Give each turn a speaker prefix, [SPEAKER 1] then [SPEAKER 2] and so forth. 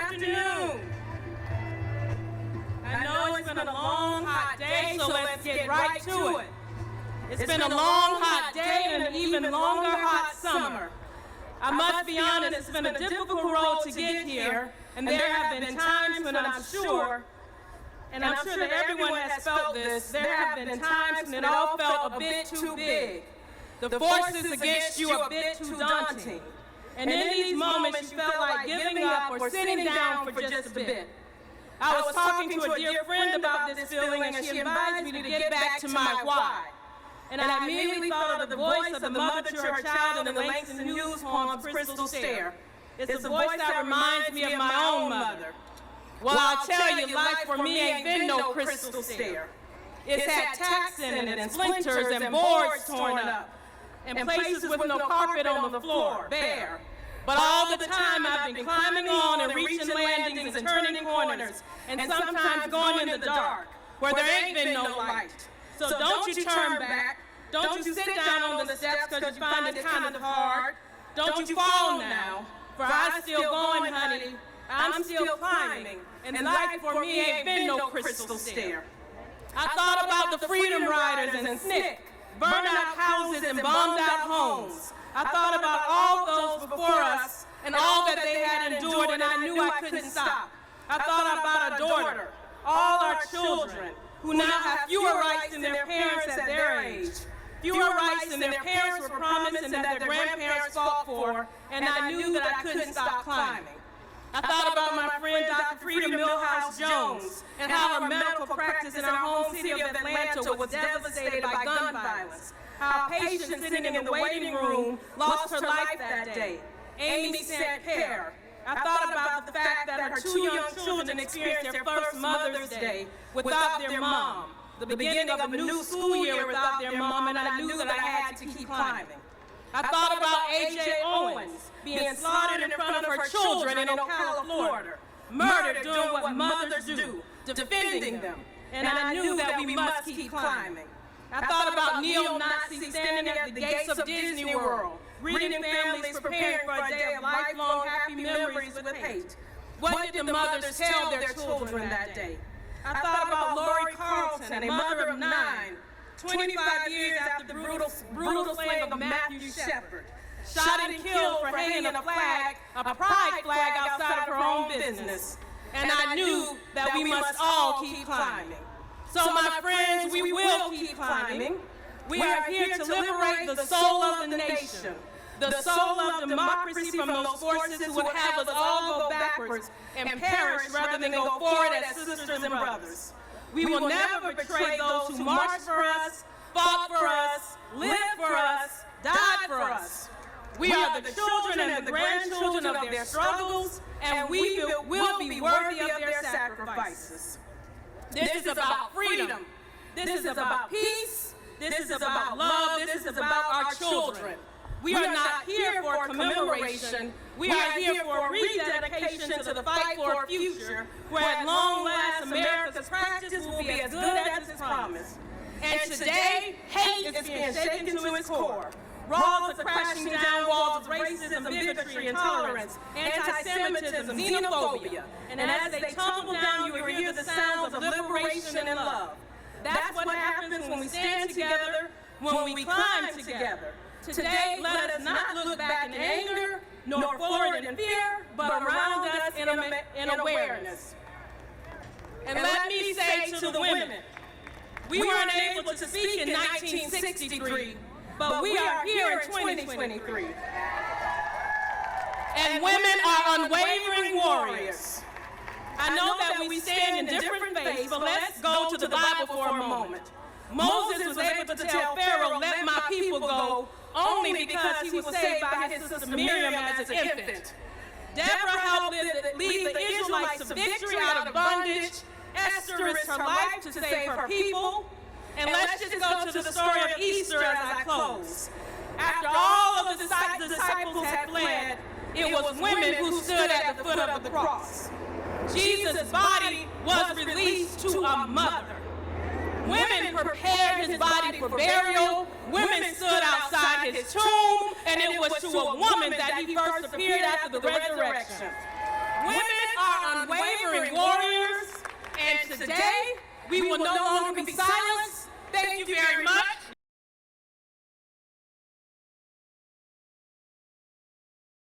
[SPEAKER 1] afternoon. I know it's been a long, hot day, so let's get right to it. It's been a long, hot day and an even longer, hot summer. I must be honest, it's been a difficult road to get here, and there have been times when I'm sure that everyone has felt this, there have been times when it all felt a bit too big. The forces against you a bit too daunting. And in these moments, you felt like giving up or sitting down for just a bit. I was talking to a dear friend about this feeling, and she advised me to get back to my why. And I immediately thought of the voice of the mother to her child in the Langston Hughes poem, Crystal Stair. It's a voice that reminds me of my own mother. Well, I'll tell you, life for me ain't been no crystal stair. It's had tacks in it and splinters and boards torn up, and places with no carpet on the floor, bare. But all the time I've been climbing on and reaching landings and turning corners, and sometimes going in the dark, where there ain't been no light. So don't you turn back, don't you sit down on the steps because you find it kind of hard. Don't you fall now, for I'm still going, honey. I'm still climbing, and life for me ain't been no crystal stair. I thought about the freedom riders and SNCC, burned out houses and bombed out homes. I thought about all those before us and all that they had endured, and I knew I couldn't stop. I thought about our daughter, all our children, who now have fewer rights than their parents at their age. Fewer rights than their parents were promised and that their grandparents fought for, and I knew that I couldn't stop climbing. I thought about my friend Dr. Frida Milhouse Jones and how her medical practice in our home city of Atlanta was devastated by gun violence. How a patient sitting in the waiting room lost her life that day. Amy St. Pierre. I thought about the fact that her 2 young children experienced their first Mother's Day without their mom, the beginning of a new school year without their mom, and I knew that I had to keep climbing. I thought about A.J. Owens being slaughtered in front of her children in Ocala, Florida, murdered doing what mothers do, defending them, and I knew that we must keep climbing. I thought about neo-Nazis standing at the gates of Disney World, reading families preparing for a day of lifelong happy memories with hate. What did the mothers tell their children that day? I thought about Lori Carlton, a mother of 9, 25 years after the brutal slaying of Matthew Shepard, shot and killed for hanging a pride flag outside of her own business. And I knew that we must all keep climbing. So my friends, we will keep climbing. We are here to liberate the soul of the nation, the soul of democracy from those forces who would have us all go backwards and perish rather than go forward as sisters and brothers. We will never betray those who marched for us, fought for us, lived for us, died for us. We are the children and the grandchildren of their struggles, and we will be worthy of their sacrifices. This is about freedom. This is about peace. This is about love. This is about our children. We are not here for commemoration. We are here for rededication to the fight for a future where at long last America's practice will be as good as its promise. And today, hate is being shaken to its core. Walls are crashing down, walls of racism, bigotry, intolerance, anti-Semitism, xenophobia. And as they tumble down, you will hear the sounds of liberation and love. That's what happens when we stand together, when we climb together. Today, let us not look back in anger, nor forward in fear, but around us in awareness. And let me say to the women, we weren't able to speak in 1963, but we are here in 2023. And women are unwavering warriors. I know that we stand in different faiths, but let's go to the Bible for a moment. Moses was able to tell Pharaoh, let my people go, only because he was saved by his sister Miriam as an infant. Deborah helped lead the Israelites to victory out of bondage. Esther risked her life to save her people. And let's just go to the story of Easter as I close. After all of the disciples had fled, it was women who stood at the foot of the cross. Jesus' body was released to a mother. Women prepared his body for burial. Women stood outside his tomb, and it was to a woman that he first appeared after the resurrection. Women are unwavering warriors, and today we will no longer be silenced. Thank you very much.